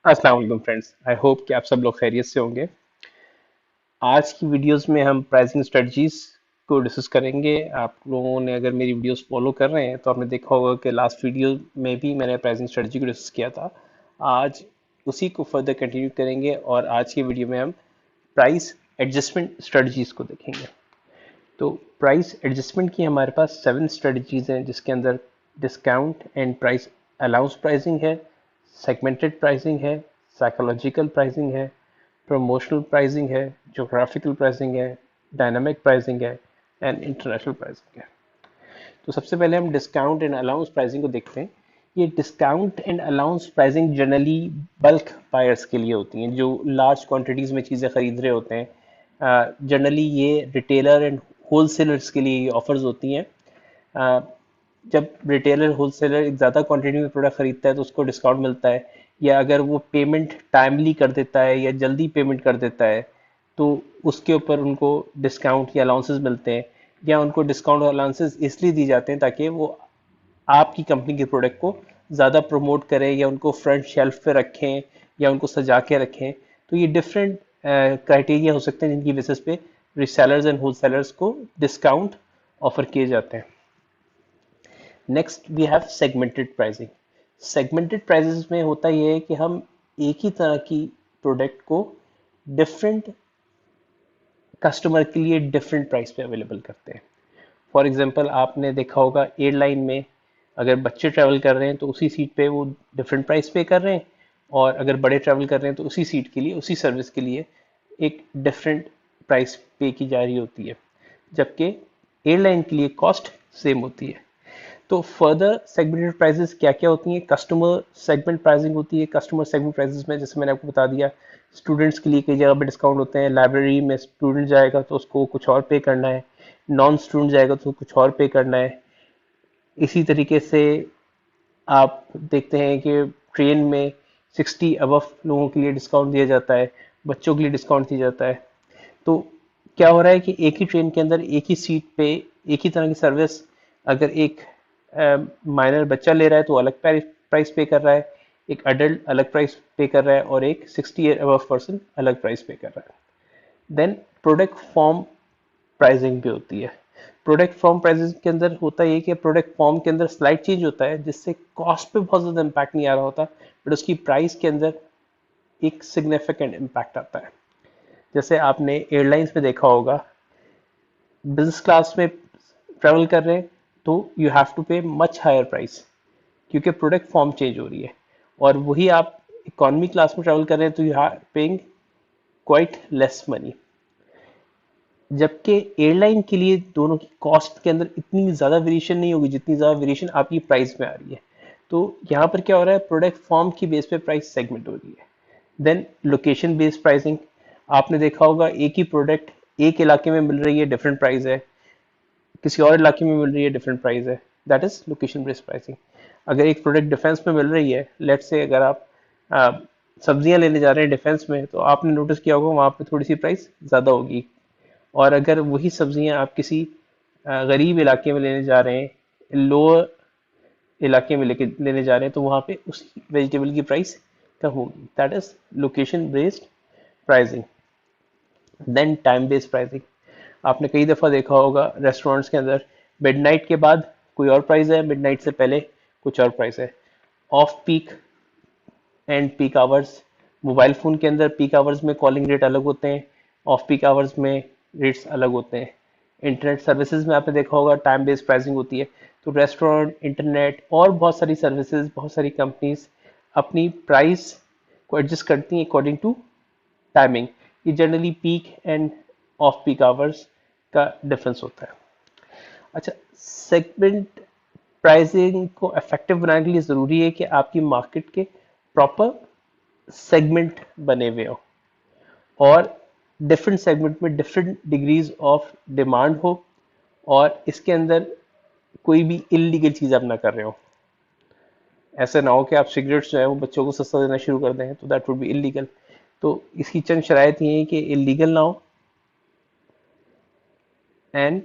अस्सलाम वालेकुम friends. I hope कि आप सब लोग खैरियत से होंगे। आज की वीडियोस में हम प्राइसिंग स्ट्रेटजीज को डिस्कस करेंगे। आप लोगों ने अगर मेरी वीडियोस फॉलो कर रहे हैं तो आपने देखा होगा कि लास्ट वीडियो में भी मैंने प्राइसिंग स्ट्रेटजी को डिस्कस किया था। आज उसी को फर्दर कंटिन्यू करेंगे और आज की वीडियो में हम प्राइस एडजस्टमेंट स्ट्रेटजीज को देखेंगे। तो प्राइस एडजस्टमेंट की हमारे पास 7 स्ट्रेटजीज हैं, जिसके अंदर discount and price allowance pricing है, सेगमेंटेड प्राइसिंग है, साइकोलॉजिकल प्राइसिंग है, प्रमोशनल प्राइसिंग है, ज्योग्राफिकल प्राइसिंग है, डायनामिक प्राइसिंग है एंड इंटरनेशनल प्राइसिंग है। तो सबसे पहले हम डिस्काउंट एंड अलाउंस प्राइसिंग को देखते हैं। ये discount and allowance pricing generally bulk buyers के लिए होती हैं, जो लार्ज क्वांटिटीज़ में चीज़ें खरीद रहे होते हैं। जनरली ये रिटेलर एंड होलसेलर्स के लिए ऑफर्स होती हैं। अ, जब रिटेलर होलसेलर एक ज़्यादा क्वांटिटी में प्रोडक्ट खरीदता है तो उसको डिस्काउंट मिलता है, या अगर वो पेमेंट टाइमली कर देता है या जल्दी पेमेंट कर देता है तो उसके ऊपर उनको डिस्काउंट या अलाउंसेस मिलते हैं। या उनको डिस्काउंट और अलाउंसेस इसलिए दी जाते हैं ताकि वो आपकी कंपनी के प्रोडक्ट को ज़्यादा प्रमोट करें या उनको फ्रंट शेल्फ पे रखें या उनको सजा के रखें। तो ये डिफरेंट क्राइटेरिया हो सकते हैं जिनकी बेसिस पे रिसेलर्स एंड होलसेलर्स को डिस्काउंट ऑफर किए जाते हैं। Next we have segmented pricing. Segmented prices में होता यह है कि हम एक ही तरह की प्रोडक्ट को डिफरेंट कस्टमर के लिए डिफरेंट प्राइस पे अवेलेबल करते हैं। फॉर एग्जांपल आपने देखा होगा एयरलाइन में अगर बच्चे ट्रैवल कर रहे हैं तो उसी सीट पे वो डिफरेंट प्राइस पे कर रहे हैं, और अगर बड़े ट्रैवल कर रहे हैं तो उसी सीट के लिए उसी सर्विस के लिए एक डिफरेंट प्राइस पे की जा रही होती है, जबकि एयरलाइन के लिए कॉस्ट सेम होती है। तो फर्दर सेगमेंटेड प्राइसेस क्या क्या होती हैं? कस्टमर सेगमेंट प्राइसिंग होती है। कस्टमर सेगमेंट प्राइसेस में जैसे मैंने आपको बता दिया, स्टूडेंट्स के लिए कई जगह पे डिस्काउंट होते हैं। लाइब्रेरी में स्टूडेंट जाएगा तो उसको कुछ और पे करना है, नॉन स्टूडेंट जाएगा तो कुछ और पे करना है। इसी तरीके से आप देखते हैं कि ट्रेन में 60 अबव लोगों के लिए डिस्काउंट दिया जाता है, बच्चों के लिए डिस्काउंट दिया जाता है। तो क्या हो रहा है कि एक ही ट्रेन के अंदर एक ही सीट पे एक ही तरह की सर्विस अगर एक माइनर बच्चा ले रहा है तो अलग प्राइस पे कर रहा है, एक अडल्ट अलग प्राइस पे कर रहा है और एक 60 ईयर अबव पर्सन अलग प्राइस पे कर रहा है। देन प्रोडक्ट फॉर्म प्राइसिंग भी होती है। प्रोडक्ट फॉर्म प्राइसिंग के अंदर होता है कि प्रोडक्ट फॉर्म के अंदर स्लाइड चेंज होता है, जिससे कॉस्ट पे बहुत ज़्यादा इम्पैक्ट नहीं आ रहा होता, बट उसकी प्राइस के अंदर एक सिग्निफिकेंट इम्पैक्ट आता है। जैसे आपने एयरलाइंस में देखा होगा, बिजनेस क्लास में ट्रैवल कर रहे हैं तो you have to pay much higher price, क्योंकि प्रोडक्ट फॉर्म चेंज हो रही है। और वही आप इकोनॉमी क्लास में ट्रैवल कर रहे हैं तो you are paying quite less money. जबकि एयरलाइन के लिए दोनों की कॉस्ट के अंदर इतनी ज़्यादा वेरिएशन नहीं होगी जितनी ज़्यादा वेरिएशन आपकी प्राइस में आ रही है। तो यहाँ पर क्या हो रहा है, प्रोडक्ट फॉर्म की बेस पे प्राइस सेगमेंट हो रही है। Then location based pricing. आपने देखा होगा एक ही प्रोडक्ट एक इलाके में मिल रही है, डिफरेंट प्राइस है, किसी और इलाके में मिल रही है, डिफरेंट प्राइस है। That is location based pricing. अगर एक प्रोडक्ट डिफेंस में मिल रही है, लेट से अगर आप सब्जियां लेने जा रहे हैं डिफेंस में, तो आपने नोटिस किया होगा वहाँ पे थोड़ी सी प्राइस ज़्यादा होगी। और अगर वही सब्जियां आप किसी गरीब इलाके में लेने जा रहे हैं, लोअर इलाके में लेके लेने जा रहे हैं, तो वहाँ पे उस वेजिटेबल की प्राइस कम होगी। That is location based pricing. Then time based pricing. आपने कई दफ़ा देखा होगा रेस्टोरेंट्स के अंदर मिडनाइट के बाद कोई और प्राइस है, मिडनाइट से पहले कुछ और प्राइस है। Off peak and peak hours. Mobile phone के अंदर पीक आवर्स में कॉलिंग रेट अलग होते हैं, ऑफ पीक आवर्स में रेट्स अलग होते हैं। इंटरनेट सर्विसेज में आपने देखा होगा टाइम बेस्ड प्राइसिंग होती है। तो रेस्टोरेंट, इंटरनेट और बहुत सारी सर्विसेज, बहुत सारी कंपनीज अपनी प्राइस को एडजस्ट करती हैं अकॉर्डिंग टू टाइमिंग। ये generally peak end off peak hours का डिफरेंस होता है। अच्छा, सेगमेंट प्राइसिंग को इफेक्टिव बनाने के लिए ज़रूरी है कि आपकी मार्केट के प्रॉपर सेगमेंट बने हुए हो, और डिफरेंट सेगमेंट में डिफरेंट डिग्रीज ऑफ डिमांड हो, और इसके अंदर कोई भी इलीगल चीज़ आप ना कर रहे हो। ऐसा ना हो कि आप सिगरेट्स जो है वो बच्चों को सस्ता देना शुरू कर दें, तो दैट वुड बी इलीगल। तो इसकी चंद शराइत ये है कि इलीगल ना हो, एंड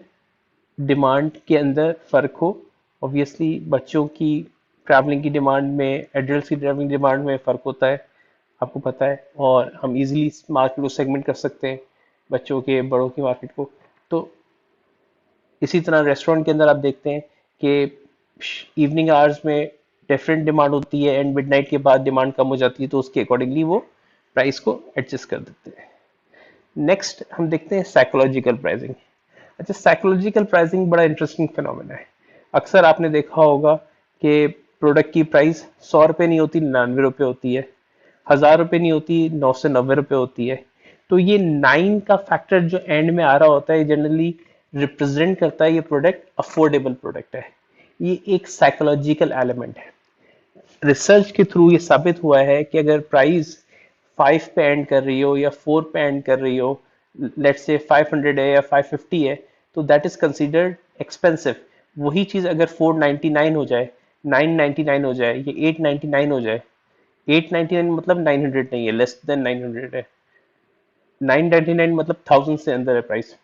डिमांड के अंदर फ़र्क हो। ऑब्वियसली बच्चों की ट्रैवलिंग की डिमांड में, एडल्ट की ट्रैवलिंग डिमांड में फ़र्क होता है। आपको पता है, और हम इजीली इस मार्केट को सेगमेंट कर सकते हैं, बच्चों के बड़ों की मार्केट को। तो इसी तरह रेस्टोरेंट के अंदर आप देखते हैं कि इवनिंग आवर्स में डिफरेंट डिमांड होती है एंड मिडनाइट के बाद डिमांड कम हो जाती है, तो उसके अकॉर्डिंगली वो प्राइस को एडजस्ट कर देते हैं। नेक्स्ट हम देखते हैं साइकोलॉजिकल प्राइसिंग। अच्छा, साइकोलॉजिकल प्राइसिंग बड़ा इंटरेस्टिंग फिनोमेना है। अक्सर आपने देखा होगा कि प्रोडक्ट की प्राइस 100 रुपये नहीं होती, 99 रुपये होती है, 1000 रुपये नहीं होती, 990 रुपये होती है। तो ये 9 का फैक्टर जो एंड में आ रहा होता है जनरली रिप्रेजेंट करता है ये प्रोडक्ट अफोर्डेबल प्रोडक्ट है। ये एक साइकोलॉजिकल एलिमेंट है। रिसर्च के थ्रू ये साबित हुआ है कि अगर प्राइस 5 पे एंड कर रही हो या 4 पे एंड कर रही हो, लेट्स से 500 है या 550 है, तो दैट इज कंसिडर्ड एक्सपेंसिव। वही चीज अगर 499 हो जाए, 999 हो जाए, ये 899 हो जाए, 899 मतलब 900 नहीं है, लेस देन 900 है, 999 मतलब 1000 से अंदर है प्राइस।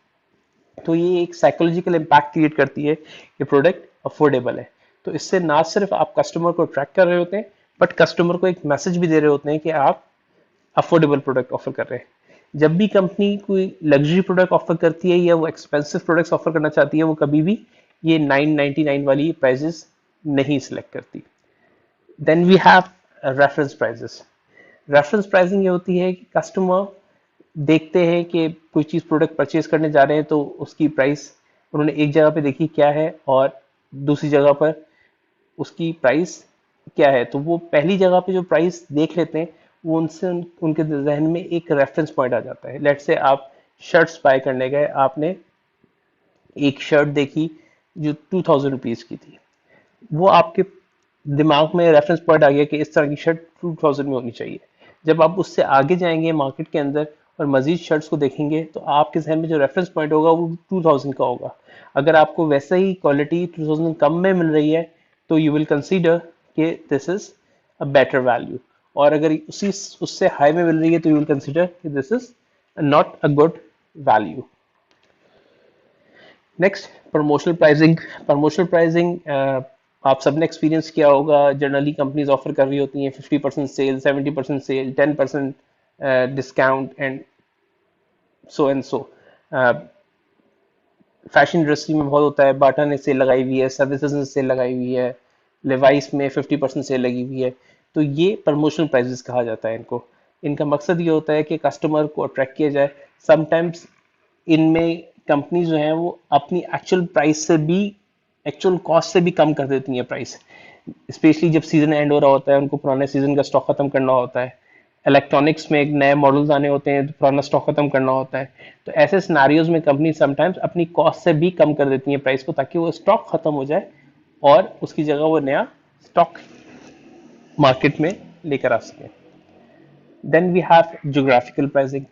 तो ये एक साइकोलॉजिकल इम्पैक्ट क्रिएट करती है कि प्रोडक्ट अफोर्डेबल है। तो इससे ना सिर्फ आप कस्टमर को अट्रैक्ट कर रहे होते हैं, बट कस्टमर को एक मैसेज भी दे रहे होते हैं कि आप अफोर्डेबल प्रोडक्ट ऑफर कर रहे हैं। जब भी कंपनी कोई लग्जरी प्रोडक्ट ऑफर करती है या वो एक्सपेंसिव प्रोडक्ट्स ऑफर करना चाहती है, वो कभी भी ये 999 वाली प्राइजेस नहीं सिलेक्ट करती। Then we have reference prices. Reference pricing ये होती है कि कस्टमर देखते हैं कि कोई चीज़ प्रोडक्ट परचेज करने जा रहे हैं, तो उसकी प्राइस उन्होंने एक जगह पे देखी क्या है और दूसरी जगह पर उसकी प्राइस क्या है, तो वो पहली जगह पे जो प्राइस देख लेते हैं वो उनके जहन में एक रेफरेंस पॉइंट आ जाता है। लेट्स से आप शर्ट्स बाय करने गए, आपने एक शर्ट देखी जो 2000 रुपीज़ की थी, वो आपके दिमाग में रेफरेंस पॉइंट आ गया कि इस तरह की शर्ट 2000 में होनी चाहिए। जब आप उससे आगे जाएंगे मार्केट के अंदर और मजीद शर्ट्स को देखेंगे, तो आपके जहन में जो रेफरेंस पॉइंट होगा वो 2000 का होगा। अगर आपको वैसे ही क्वालिटी 2000 कम में मिल रही है, तो यू विल कंसीडर कि this is a better value, और अगर उसी उससे हाई में मिल रही है तो यू विल कंसीडर कि this is not a good value. Next, promotional pricing. Promotional pricing आप सबने एक्सपीरियंस किया होगा। जनरली कंपनीज ऑफर कर रही होती हैं 50% sale, 70% sale, 10% discount and so and so. Fashion industry में बहुत होता है, बाटा ने सेल लगाई हुई है, सर्विसेज ने सेल लगाई हुई है, लेवाइस में 50% सेल लगी हुई है। तो ये प्रमोशनल प्राइजेस कहा जाता है इनको। इनका मकसद ये होता है कि कस्टमर को अट्रैक्ट किया जाए। समटाइम्स इनमें कंपनी जो है वो अपनी एक्चुअल प्राइस से भी, एक्चुअल कॉस्ट से भी कम कर देती हैं प्राइस, स्पेशली जब सीजन एंड हो रहा होता है, उनको पुराने सीजन का स्टॉक खत्म करना होता है। इलेक्ट्रॉनिक्स में एक नए मॉडल्स आने होते हैं तो पुराना स्टॉक खत्म करना होता है। तो ऐसे सिनारियोज में कंपनी समटाइम्स अपनी कॉस्ट से भी कम कर देती है प्राइस को, ताकि वो स्टॉक खत्म हो जाए और उसकी जगह वो नया स्टॉक मार्केट में लेकर आ सके। Then we have geographical pricing.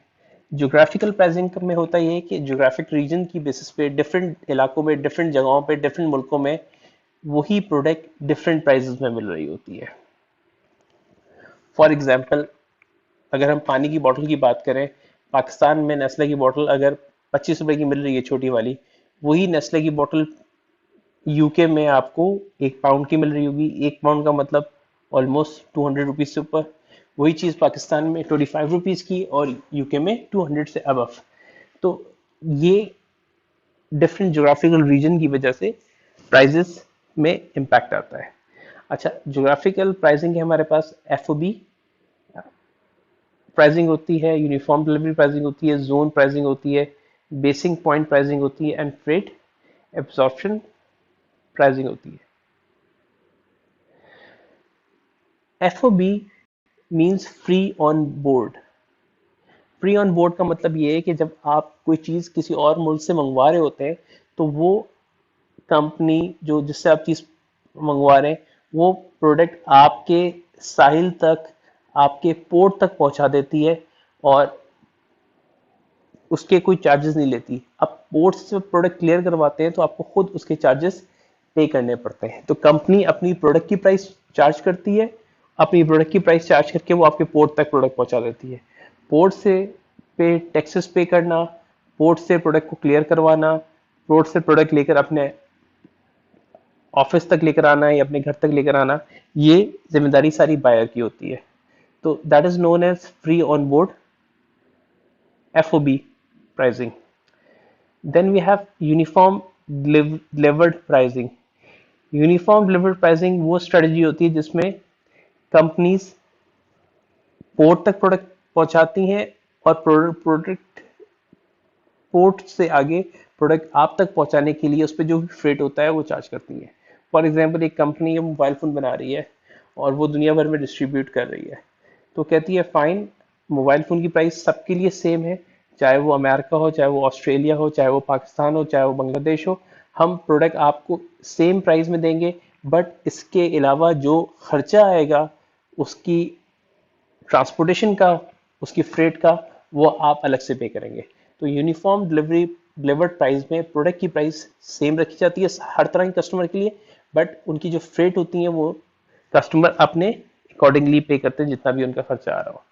Geographical pricing में होता ये है कि ज्योग्राफिक रीजन की बेसिस पे डिफरेंट इलाकों में, डिफरेंट जगहों पे, डिफरेंट मुल्कों में वही प्रोडक्ट डिफरेंट प्राइसेस में मिल रही होती है। फॉर एग्जांपल, अगर हम पानी की बोतल की बात करें, पाकिस्तान में नेस्ले की बोतल अगर 25 रुपए की मिल रही है छोटी वाली, वही नेस्ले की बोतल यूके में आपको 1 पाउंड की मिल रही होगी। 1 पाउंड का मतलब ऑलमोस्ट 200 रुपीज से ऊपर। वही चीज़ पाकिस्तान में 25 रुपीज की और यूके में 200 से अबव। तो ये डिफरेंट जोग्राफिकल रीजन की वजह से प्राइजेस में इम्पैक्ट आता है। अच्छा, जोग्राफिकल प्राइसिंग है हमारे पास एफओबी प्राइसिंग होती है, यूनिफॉर्म डिलीवरी प्राइसिंग होती है, जोन प्राइसिंग होती है, बेसिक पॉइंट प्राइसिंग होती है एंड फ्रेट एब्जॉर्प्शन प्राइसिंग होती है। FOB means free on board. Free on board का मतलब ये है कि जब आप कोई चीज़ किसी और मुल्क से मंगवा रहे होते हैं, तो वो कंपनी जो जिससे आप चीज़ मंगवा रहे हैं, वो प्रोडक्ट आपके साहिल तक, आपके पोर्ट तक पहुंचा देती है और उसके कोई चार्जेस नहीं लेती। आप पोर्ट से प्रोडक्ट क्लियर करवाते हैं तो आपको खुद उसके चार्जेस पे करने पड़ते हैं। तो कंपनी अपनी प्रोडक्ट की प्राइस चार्ज करती है, अपनी प्रोडक्ट की प्राइस चार्ज करके वो आपके पोर्ट तक प्रोडक्ट पहुंचा देती है। पोर्ट से पे टैक्सेस पे करना, पोर्ट से प्रोडक्ट को क्लियर करवाना, पोर्ट से प्रोडक्ट लेकर अपने ऑफिस तक लेकर आना या अपने घर तक लेकर आना, ये जिम्मेदारी सारी बायर की होती है। तो that is known as free on board FOB pricing. Then we have uniform delivered pricing. Uniform delivered pricing वो स्ट्रेटजी होती है जिसमें कंपनीज पोर्ट तक प्रोडक्ट पहुंचाती हैं और प्रोडक्ट पोर्ट से आगे प्रोडक्ट आप तक पहुंचाने के लिए उस पर जो भी फ्रेट होता है वो चार्ज करती है। फॉर एग्जांपल एक कंपनी है मोबाइल फ़ोन बना रही है और वो दुनिया भर में डिस्ट्रीब्यूट कर रही है, तो कहती है फाइन, मोबाइल फ़ोन की प्राइस सबके लिए सेम है, चाहे वो अमेरिका हो, चाहे वो ऑस्ट्रेलिया हो, चाहे वो पाकिस्तान हो, चाहे वो बांग्लादेश हो, हम प्रोडक्ट आपको सेम प्राइस में देंगे, बट इसके अलावा जो खर्चा आएगा उसकी ट्रांसपोर्टेशन का, उसकी फ्रेट का, वो आप अलग से पे करेंगे। तो यूनिफॉर्म डिलीवर्ड प्राइस में प्रोडक्ट की प्राइस सेम रखी जाती है हर तरह के कस्टमर के लिए, बट उनकी जो फ्रेट होती है वो कस्टमर अपने अकॉर्डिंगली पे करते हैं जितना भी उनका खर्चा आ रहा हो।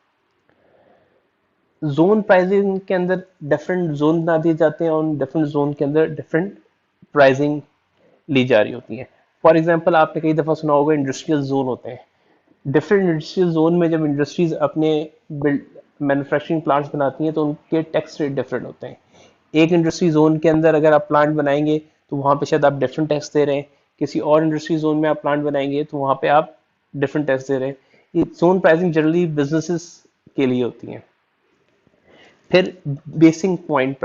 जोन प्राइसिंग के अंदर डिफरेंट जोन बना दिए जाते हैं और डिफरेंट जोन के अंदर डिफरेंट प्राइसिंग ली जा रही होती है। फॉर एग्जांपल आपने कई दफ़ा सुना होगा इंडस्ट्रियल जोन होते हैं। डिफरेंट इंडस्ट्रियल जोन में जब इंडस्ट्रीज अपने मैन्युफैक्चरिंग प्लांट्स बनाती हैं तो उनके टैक्स रेट डिफरेंट होते हैं। एक इंडस्ट्री जोन के अंदर अगर आप प्लांट बनाएंगे तो वहाँ पे शायद आप डिफरेंट टैक्स दे रहे हैं, किसी और इंडस्ट्री जोन में आप प्लांट बनाएंगे तो वहाँ पे आप डिफरेंट टैक्स दे रहे हैं। ये जोन प्राइसिंग जनरली बिजनेसेस के लिए होती हैं। फिर बेसिक पॉइंट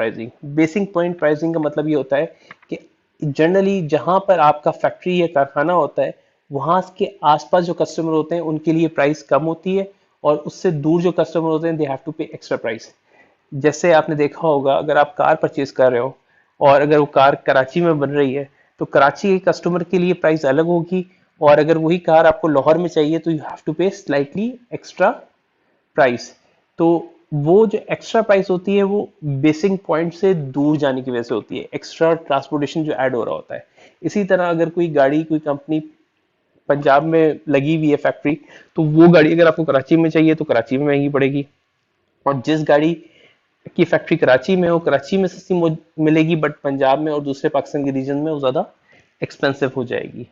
प्राइसिंग का मतलब ये होता है कि जनरली जहां पर आपका फैक्ट्री या कारखाना होता है वहां के आसपास जो कस्टमर होते हैं उनके लिए प्राइस कम होती है और उससे दूर जो कस्टमर होते हैं दे हैव टू पे एक्स्ट्रा प्राइस। जैसे आपने देखा होगा अगर आप कार परचेज कर रहे हो और अगर वो कार कराची में बन रही है तो कराची के कस्टमर के लिए प्राइस अलग होगी, और अगर वही कार आपको लाहौर में चाहिए तो यू हैव टू पे स्लाइटली एक्स्ट्रा प्राइस। तो वो जो एक्स्ट्रा प्राइस होती है वो बेसिक पॉइंट से दूर जाने की वजह से होती है, एक्स्ट्रा ट्रांसपोर्टेशन जो ऐड हो रहा होता है। इसी तरह अगर कोई गाड़ी, कोई कंपनी पंजाब में लगी हुई है फैक्ट्री, तो वो गाड़ी अगर आपको कराची में चाहिए तो कराची में महंगी पड़ेगी, और जिस गाड़ी की फैक्ट्री कराची में हो कराची में सस्ती मिलेगी, बट पंजाब में और दूसरे पाकिस्तान के रीजन में वो ज़्यादा एक्सपेंसिव हो जाएगी।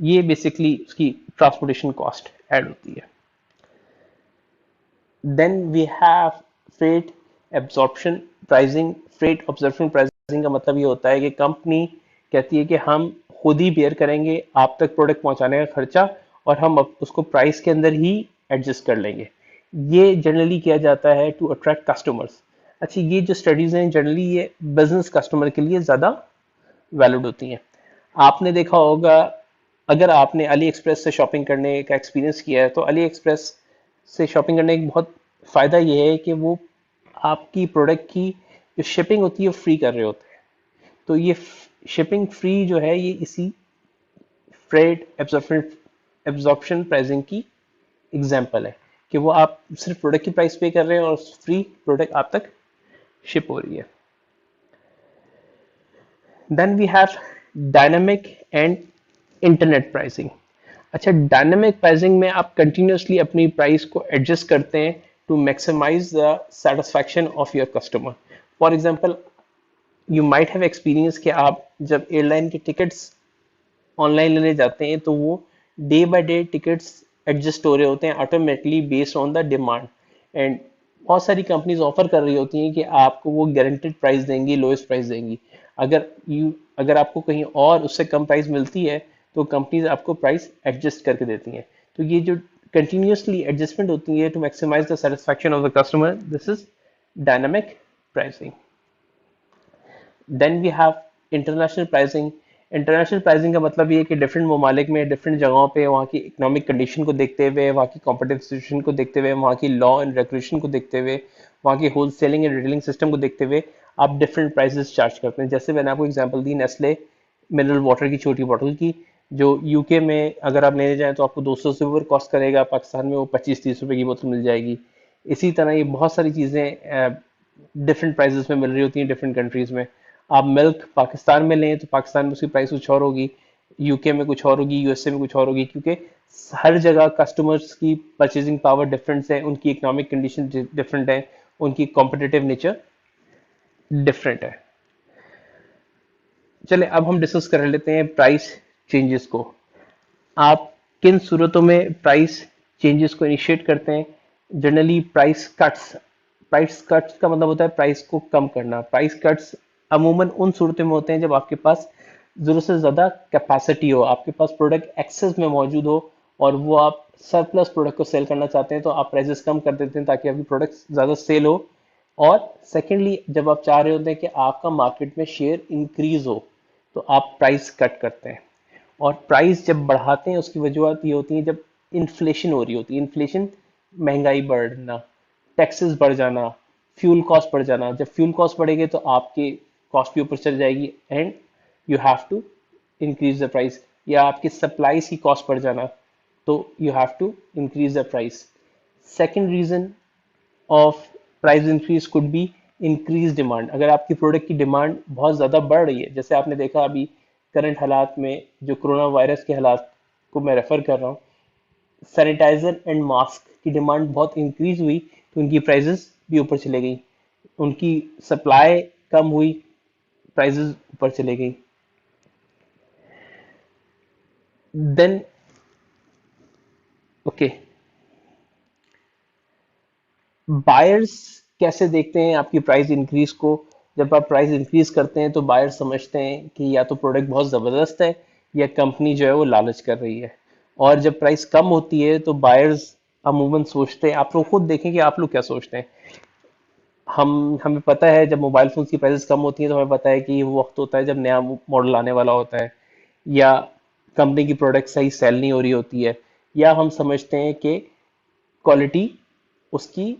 ये बेसिकली उसकी ट्रांसपोर्टेशन कॉस्ट ऐड होती है। Then we have freight absorption pricing. Freight absorption pricing का मतलब ये होता है कि कंपनी कहती है कि हम खुद ही बेयर करेंगे आप तक प्रोडक्ट पहुंचाने का खर्चा और हम उसको प्राइस के अंदर ही एडजस्ट कर लेंगे। ये जनरली किया जाता है टू अट्रैक्ट कस्टमर्स। अच्छा, ये जो स्टडीज हैं जनरली ये बिजनेस कस्टमर के लिए ज़्यादा वैलिड होती हैं। आपने देखा होगा अगर आपने अली एक्सप्रेस से शॉपिंग करने का एक्सपीरियंस किया है तो अली एक्सप्रेस से शॉपिंग करने का बहुत फ़ायदा ये है कि वो आपकी प्रोडक्ट की जो शिपिंग होती है वो फ्री कर रहे होते हैं। तो ये शिपिंग फ्री जो है ये इसी फ्रेट एब्जॉर्प्शन प्राइसिंग की एग्जांपल है कि वो आप सिर्फ प्रोडक्ट की प्राइस पे कर रहे हैं और फ्री प्रोडक्ट आप तक शिप हो रही है। Then we have dynamic and internet pricing. अच्छा, डायनामिक प्राइसिंग में आप कंटिन्यूसली अपनी प्राइस को एडजस्ट करते हैं to maximize the satisfaction of your customer. For example you might have experience कि आप जब एयरलाइन के टिकट्स ऑनलाइन लेने जाते हैं तो वो day by day tickets adjust हो रहे होते हैं automatically based on the demand. And बहुत सारी कंपनीज ऑफर कर रही होती हैं कि आपको वो गारंटेड प्राइस देंगी, लोएस्ट प्राइस देंगी। अगर आपको कहीं और उससे कम प्राइस मिलती है तो कंपनीज आपको प्राइस एडजस्ट करके देती हैं। तो ये जो कंटिन्यूसली एडजस्टमेंट होती है to maximize the satisfaction of the customer, this is dynamic pricing. Then we have international pricing. International pricing का मतलब ये है कि डिफरेंट ममालिक में डिफरेंट जगहों पे वहाँ की इकोनॉमिक कंडीशन को देखते हुए, वहाँ की कॉम्पिटिटिव सिचुएशन को देखते हुए, वहाँ की लॉ एंड रेगुलेशन को देखते हुए, वहाँ की whole selling and retailing system को देखते हुए आप डिफरेंट प्राइसेस चार्ज करते हैं। जैसे मैंने आपको एग्जांपल दी नेस्ले मिनरल वाटर की छोटी बॉटल की, जो यूके में अगर आप लेने जाएं तो आपको 200 से ऊपर कॉस्ट करेगा, पाकिस्तान में वो 25-30 रुपए की बोतल मिल जाएगी। इसी तरह ये बहुत सारी चीज़ें डिफरेंट प्राइसेस में मिल रही होती हैं डिफरेंट कंट्रीज में। आप मिल्क पाकिस्तान में लें तो पाकिस्तान में उसकी प्राइस कुछ और होगी, यूके में कुछ और होगी, यूएसए में कुछ और होगी, क्योंकि हर जगह कस्टमर्स की परचेजिंग पावर डिफरेंट है, उनकी इकोनॉमिक कंडीशन डिफरेंट है, उनकी कॉम्पिटिटिव नेचर डिफरेंट है। चले अब हम डिस्कस कर लेते हैं प्राइस चेंजेस को। आप किन सूरतों में प्राइस चेंजेस को इनिशिएट करते हैं। जनरली प्राइस कट्स का मतलब होता है प्राइस को कम करना। प्राइस कट्स अमूमन उन सूरतों में होते हैं जब आपके पास जरूरत से ज़्यादा कैपेसिटी हो, आपके पास प्रोडक्ट एक्सेस में मौजूद हो और वो आप सरप्लस प्रोडक्ट को सेल करना चाहते हैं, तो आप प्राइसेस कम कर देते हैं ताकि आपकी प्रोडक्ट ज़्यादा सेल हो। और सेकेंडली, जब आप चाह रहे होते हैं कि आपका मार्केट में शेयर इंक्रीज हो, तो आप प्राइस कट करते हैं। और प्राइस जब बढ़ाते हैं उसकी वजूहत ये होती है जब इन्फ्लेशन हो रही होती है। इन्फ्लेशन, महंगाई बढ़ना, टैक्सेस बढ़ जाना, फ्यूल कॉस्ट बढ़ जाना। जब फ्यूल कॉस्ट बढ़ेगी तो आपके कॉस्ट भी ऊपर चल जाएगी and you have to increase the price. या आपकी सप्लाईज की कॉस्ट बढ़ जाना, तो you have to increase the price. Second reason of price increase could be increase demand. अगर आपकी प्रोडक्ट की डिमांड बहुत ज़्यादा बढ़ रही है, जैसे आपने देखा अभी करंट हालात में जो कोरोना वायरस के हालात को मैं रेफर कर रहा हूँ, सैनिटाइजर एंड मास्क की डिमांड बहुत इंक्रीज हुई तो उनकी प्राइजेस भी ऊपर चले गई। उनकी सप्लाई कम हुई, प्राइजेस ऊपर चले गई। देन ओके, बायर्स कैसे देखते हैं आपकी प्राइस इंक्रीज को? जब आप प्राइस इंक्रीज करते हैं तो बायर्स समझते हैं कि या तो प्रोडक्ट बहुत ज़बरदस्त है या कंपनी जो है वो लालच कर रही है। और जब प्राइस कम होती है तो बायर्स अमूमन सोचते हैं, आप लोग खुद देखें कि आप लोग क्या सोचते हैं। हमें पता है जब मोबाइल फोन्स की प्राइसेस कम होती हैं तो हमें पता है कि वो वक्त होता है जब नया मॉडल आने वाला होता है, या कंपनी की प्रोडक्ट सही सेल नहीं हो रही होती है, या हम समझते हैं कि क्वालिटी उसकी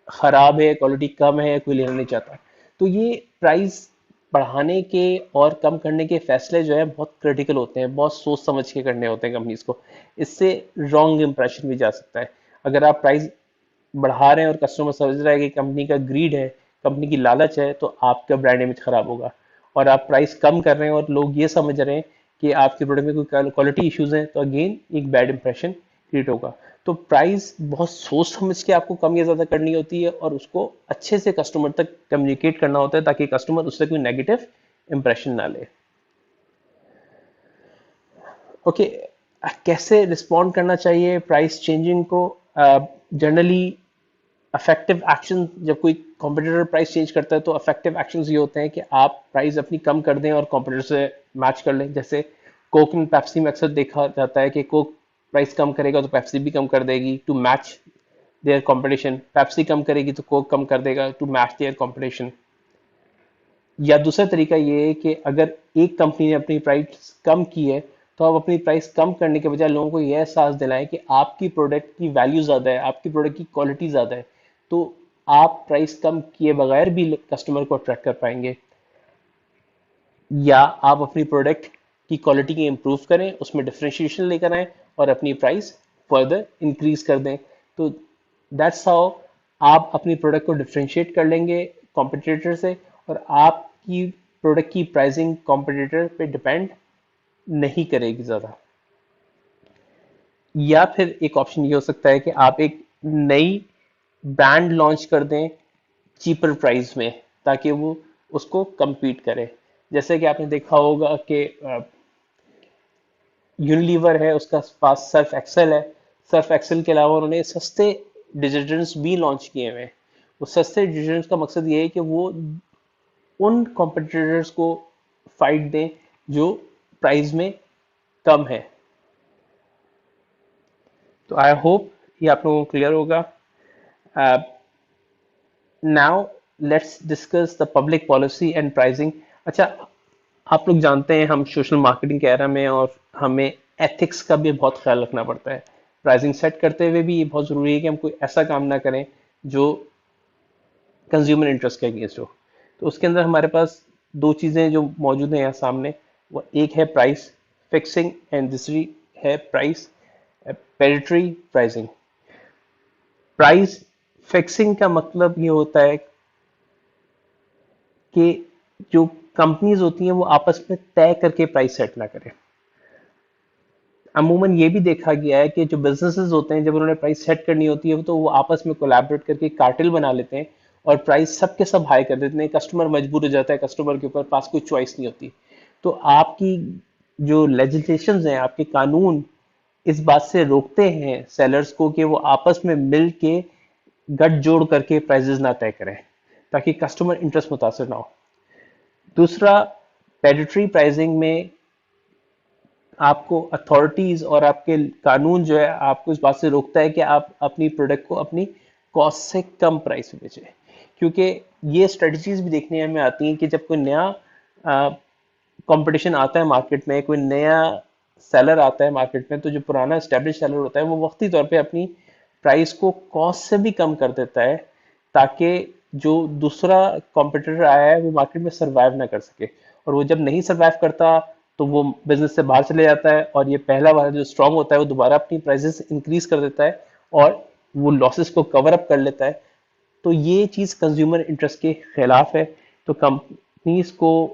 खराब है, क्वालिटी कम है, कोई लेना नहीं चाहता। तो ये प्राइस बढ़ाने के और कम करने के फैसले जो है बहुत क्रिटिकल होते हैं, बहुत सोच समझ के करने होते हैं कंपनीज को। इससे रॉन्ग इंप्रेशन भी जा सकता है। अगर आप प्राइस बढ़ा रहे हैं और कस्टमर समझ रहा है कि कंपनी का ग्रीड है, कंपनी की लालच है, तो आपका ब्रांड इमेज खराब होगा। और आप प्राइस कम कर रहे हैं और लोग ये समझ रहे हैं कि आपके प्रोडक्ट में कोई क्वालिटी इश्यूज हैं, तो अगेन एक बैड इंप्रेशन क्रिएट होगा। तो प्राइस बहुत सोच समझ के आपको कम या ज़्यादा करनी होती है और उसको अच्छे से कस्टमर तक कम्युनिकेट करना होता है ताकि कस्टमर उससे कोई नेगेटिव इंप्रेशन ना ले। ओके, कैसे रिस्पॉन्ड करना चाहिए प्राइस चेंजिंग को? जनरली अफेक्टिव एक्शन, जब कोई कॉम्पिटिटर प्राइस चेंज करता है तो अफेक्टिव एक्शंस ये होते हैं कि आप प्राइस अपनी कम कर दें और कॉम्पिटिटर से मैच कर लें। जैसे कोक एंड पेप्सी में अक्सर देखा जाता है कि कोक प्राइस कम करेगा तो पेप्सी भी कम कर देगी to match their competition, Pepsi कम करेगी तो कोक कम कर देगा टू मैच देयर कंपटीशन। या दूसरा तरीका ये है कि अगर एक कंपनी ने अपनी प्राइस कम की है तो आप अपनी प्राइस कम करने के बजाय लोगों को यह एहसास दिलाएं कि आपकी प्रोडक्ट की वैल्यू ज़्यादा है, आपकी प्रोडक्ट की क्वालिटी ज़्यादा है, तो आप प्राइस कम किए बगैर भी कस्टमर को अट्रैक्ट कर पाएंगे। या आप अपनी प्रोडक्ट की क्वालिटी की इम्प्रूव करें, उसमें डिफ्रेंशिएशन लेकर आएं और अपनी प्राइस फर्दर इंक्रीज कर दें। तो दैट्स हाउ आप अपनी प्रोडक्ट को डिफ्रेंशिएट कर लेंगे कॉम्पिटिटर से, और आपकी प्रोडक्ट की प्राइसिंग कॉम्पिटिटर पे डिपेंड नहीं करेगी ज़्यादा। या फिर एक ऑप्शन ये हो सकता है कि आप एक नई ब्रांड लॉन्च कर दें चीपर प्राइस में, ताकि वो उसको compete करे। जैसे कि आपने देखा होगा कि यूनिलीवर है, उसका पास सर्फ एक्सेल है। सर्फ एक्सेल के अलावा उन्होंने सस्ते डिटर्जेंट्स भी लॉन्च किए हुए हैं। वो सस्ते डिटर्जेंट्स का मकसद ये है कि वो उन कॉम्पिटिटर्स को फाइट दें जो प्राइस में कम है। तो आई होप ये आप लोगों को क्लियर होगा। Now let's discuss the public policy and pricing. अच्छा, आप लोग जानते हैं हम सोशल मार्केटिंग के एरा में और हमें एथिक्स का भी बहुत ख्याल रखना पड़ता है। प्राइसिंग सेट करते हुए भी ये बहुत ज़रूरी है कि हम कोई ऐसा काम ना करें जो कंज्यूमर इंटरेस्ट के अगेंस्ट हो। तो उसके अंदर हमारे पास दो चीज़ें जो मौजूद हैं यहाँ सामने, वो एक है प्राइस फिक्सिंग एंड दूसरी है प्राइस पेरिटरी प्राइसिंग। प्राइस फिक्सिंग का मतलब ये होता है कि जो कंपनीज होती हैं वो आपस में तय करके प्राइस सेट ना करें। अमूमन ये भी देखा गया है कि जो बिजनेसेस होते हैं जब उन्होंने प्राइस सेट करनी होती है तो वो आपस में कोलैबोरेट करके कार्टेल बना लेते हैं और प्राइस सबके सब हाई कर देते हैं। कस्टमर मजबूर हो जाता है, कस्टमर के ऊपर पास कोई चॉइस नहीं होती। तो आपकी जो लेजिस्लेशंस हैं, आपके कानून इस बात से रोकते हैं सेलर्स को कि वो आपस में मिल के गठजोड़ करके प्राइजेस ना तय करें, ताकि कस्टमर इंटरेस्ट मुतासर ना हो। दूसरा, पेडिटरी प्राइसिंग में आपको अथॉरिटीज और आपके कानून जो है आपको इस बात से रोकता है कि आप अपनी प्रोडक्ट को अपनी कॉस्ट से कम प्राइस में बेचें, क्योंकि ये स्ट्रेटजीज भी देखने में आती हैं कि जब कोई नया कंपटीशन आता है मार्केट में, कोई नया सेलर आता है मार्केट में, तो जो पुराना एस्टेब्लिश सेलर होता है वो वक्ती तौर पे अपनी प्राइस को कॉस्ट से भी कम कर देता है, ताकि जो दूसरा कॉम्पिटिटर आया है वो मार्केट में सरवाइव ना कर सके। और वो जब नहीं सरवाइव करता तो वो बिजनेस से बाहर चले जाता है, और ये पहला वाला जो स्ट्रांग होता है वो दोबारा अपनी प्राइसेस इंक्रीज कर देता है और वो लॉसेस को कवर अप कर लेता है। तो ये चीज कंज्यूमर इंटरेस्ट के खिलाफ है। तो कंपनीज को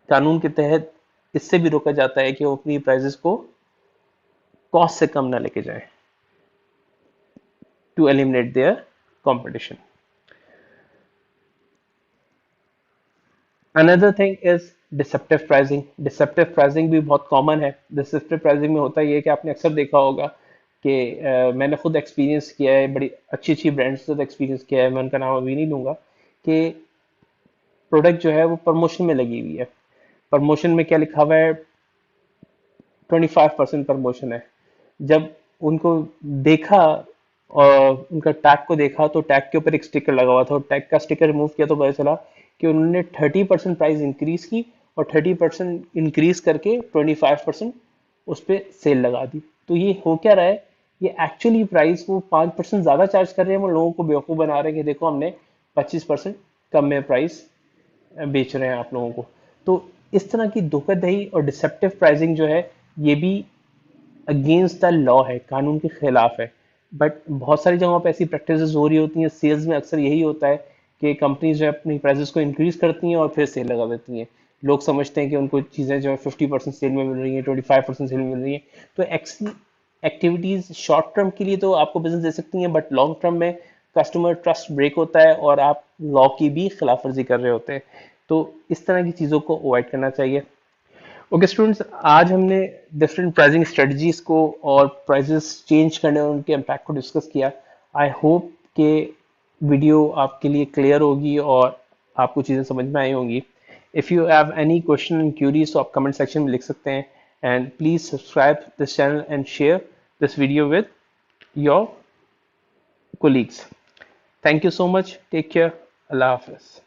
कानून के तहत इससे भी रोका जाता है कि वो अपनी प्राइसेस को कॉस्ट से कम ना लेके जाएं, to eliminate their competition. Another thing is deceptive pricing. Deceptive pricing भी बहुत कॉमन है। डिसेप्टिव प्राइसिंग में होता ये है कि आपने अक्सर देखा होगा कि मैंने खुद एक्सपीरियंस किया है, बड़ी अच्छी अच्छी ब्रांड्स से एक्सपीरियंस किया है, मैं उनका नाम अभी नहीं लूंगा, कि प्रोडक्ट जो है वो प्रमोशन में लगी हुई है। प्रमोशन में क्या लिखा हुआ है? 25% प्रमोशन है। जब उनको देखा और उनका टैग को देखा तो टैग के ऊपर एक स्टिकर लगा हुआ था, और टैग का स्टिकर रिमूव किया तो पता चला कि उन्होंने 30% प्राइस इंक्रीज की, और 30% इंक्रीज करके 25% उस पर सेल लगा दी। तो ये हो क्या रहा है? ये एक्चुअली प्राइस वो 5% ज्यादा चार्ज कर रहे हैं, वो लोगों को बेवकूफ बना रहे हैं कि देखो हमने 25% कम में प्राइस बेच रहे हैं आप लोगों को। तो इस तरह की धोखाधड़ी और डिसेप्टिव प्राइसिंग जो है, ये भी अगेंस्ट द लॉ है, कानून के खिलाफ है। बट बहुत सारी जगहों पे ऐसी प्रैक्टिसेस हो रही होती हैं। सेल्स में अक्सर यही होता है कि कंपनीज जो है अपनी प्राइसेस को इंक्रीज करती हैं और फिर सेल लगा देती हैं। लोग समझते हैं कि उनको चीज़ें जो है 50% सेल में मिल रही हैं, 25% सेल में मिल रही हैं। तो एक्टिविटीज शॉर्ट टर्म के लिए तो आपको बिजनेस दे सकती हैं, बट लॉन्ग टर्म में कस्टमर ट्रस्ट ब्रेक होता है और आप लॉ की भी खिलाफ वर्जी कर रहे होते हैं। तो इस तरह की चीज़ों को अवॉइड करना चाहिए। ओके स्टूडेंट्स, आज हमने डिफरेंट प्राइसिंग स्ट्रेटजीज को और प्राइसेस चेंज करने और उनके इम्पैक्ट को डिस्कस किया। आई होप कि वीडियो आपके लिए क्लियर होगी और आपको चीज़ें समझ में आई होंगी। If you have any question and queries तो आप कमेंट सेक्शन में लिख सकते हैं। And please subscribe this channel and share this video with your colleagues. Thank you so much. Take care. Allah Hafiz.